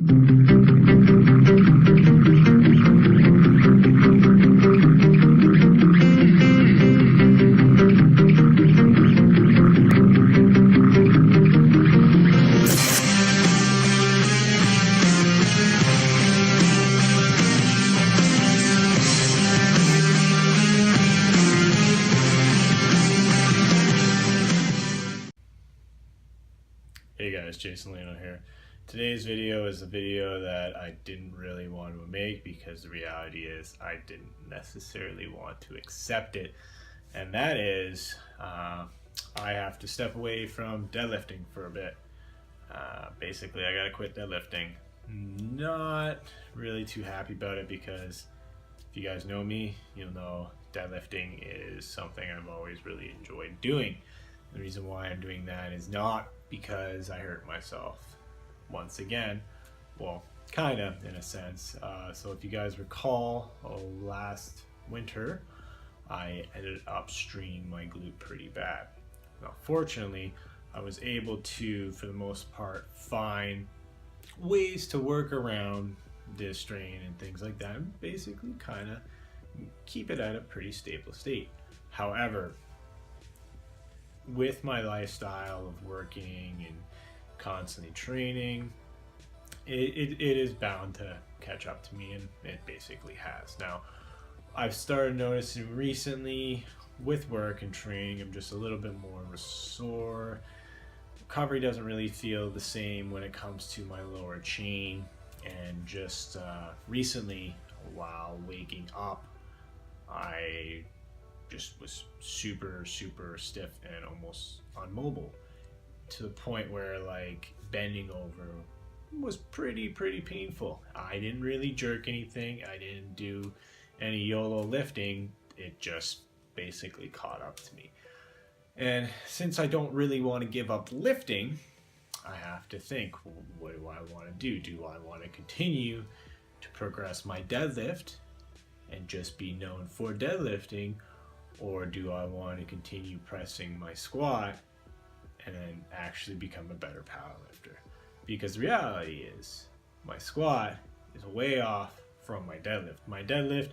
Hey guys, JasonLeeno here. Today's video is a video that I didn't really want to make because the reality is I didn't necessarily want to accept it, and that is I have to step away from deadlifting for a bit. Basically, I gotta quit deadlifting. Not really too happy about it because if you guys know me, you'll know deadlifting is something I've always really enjoyed doing. The reason why I'm doing that is not because I hurt myself once again. Well, kind of in a sense. So if you guys recall, last winter, I ended up straining my glute pretty bad. Now, fortunately, I was able to, for the most part, find ways to work around this strain and things like that, and basically kind of keep it at a pretty stable state. However, with my lifestyle of working and constantly training, it is bound to catch up to me, and it basically has. Now, I've started noticing recently with work and training, I'm just a little bit more sore. Recovery doesn't really feel the same when it comes to my lower chain, and just recently, while waking up, I just was super stiff and almost unmobile, to the point where like bending over was pretty painful. I didn't really jerk anything, I didn't do any YOLO lifting, it just basically caught up to me. And since I don't really want to give up lifting, I have to think, well, what do I want to do? Do I want to continue to progress my deadlift and just be known for deadlifting, or do I want to continue pressing my squat and then actually become a better powerlifter? Because the reality is, my squat is way off from my deadlift. My deadlift,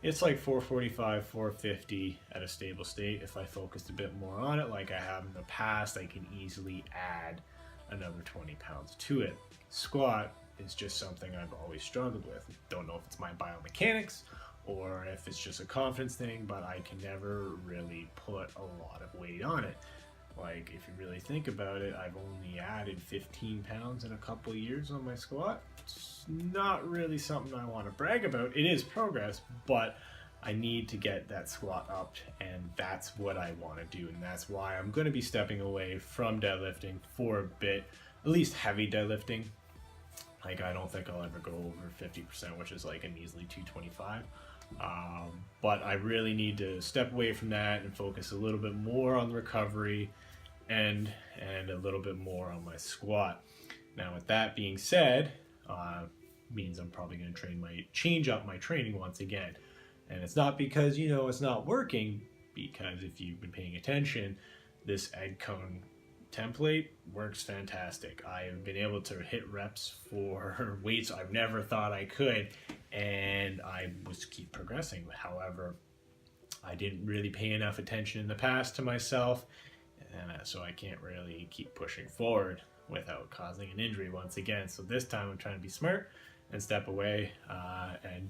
it's like 445, 450 at a stable state. If I focused a bit more on it like I have in the past, I can easily add another 20 pounds to it. Squat is just something I've always struggled with. Don't know if it's my biomechanics or if it's just a confidence thing, but I can never really put a lot of weight on it. Like, if you really think about it, I've only added 15 pounds in a couple of years on my squat. It's not really something I want to brag about. It is progress, but I need to get that squat up, and that's what I want to do, and that's why I'm going to be stepping away from deadlifting for a bit, at least heavy deadlifting. Like, I don't think I'll ever go over 50%, which is like a measly 225. But I really need to step away from that and focus a little bit more on the recovery and a little bit more on my squat. Now, with that being said, means I'm probably going to change up my training once again. And it's not because, it's not working, because if you've been paying attention, this egg cone template works fantastic. I have been able to hit reps for weights I've never thought I could, and I was keep progressing. However, I didn't really pay enough attention in the past to myself, and so I can't really keep pushing forward without causing an injury once again. So this time I'm trying to be smart and step away and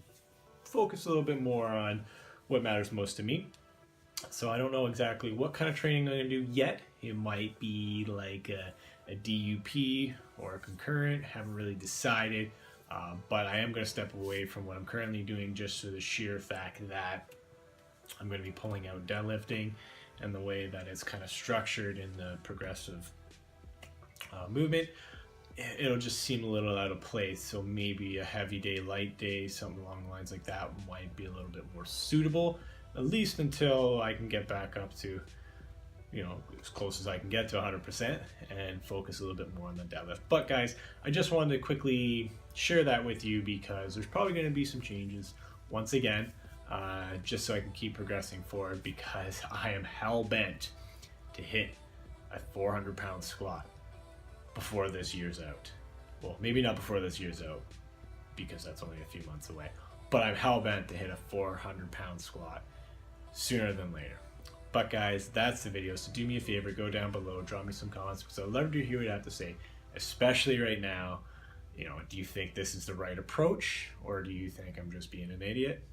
focus a little bit more on what matters most to me. So I don't know exactly what kind of training I'm going to do yet. It might be like a DUP or a concurrent, haven't really decided, but I am going to step away from what I'm currently doing just for the sheer fact that I'm going to be pulling out deadlifting, and the way that it's kind of structured in the progressive movement, it'll just seem a little out of place. So maybe a heavy day, light day, something along the lines like that might be a little bit more suitable, at least until I can get back up to, as close as I can get to 100% and focus a little bit more on the deadlift. But guys, I just wanted to quickly share that with you because there's probably going to be some changes once again, just so I can keep progressing forward, because I am hell-bent to hit a 400-pound squat before this year's out. Well, maybe not before this year's out, because that's only a few months away. But I'm hell-bent to hit a 400-pound squat sooner than later. But guys, that's the video. So do me a favor, go down below, drop me some comments, because I'd love to hear what you have to say, especially right now. You know, do you think this is the right approach, or do you think I'm just being an idiot?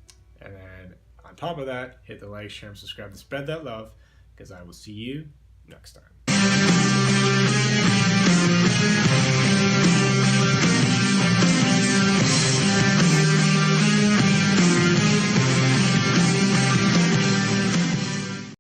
And then on top of that, hit the like, share, and subscribe to spread that love, because I will see you next time.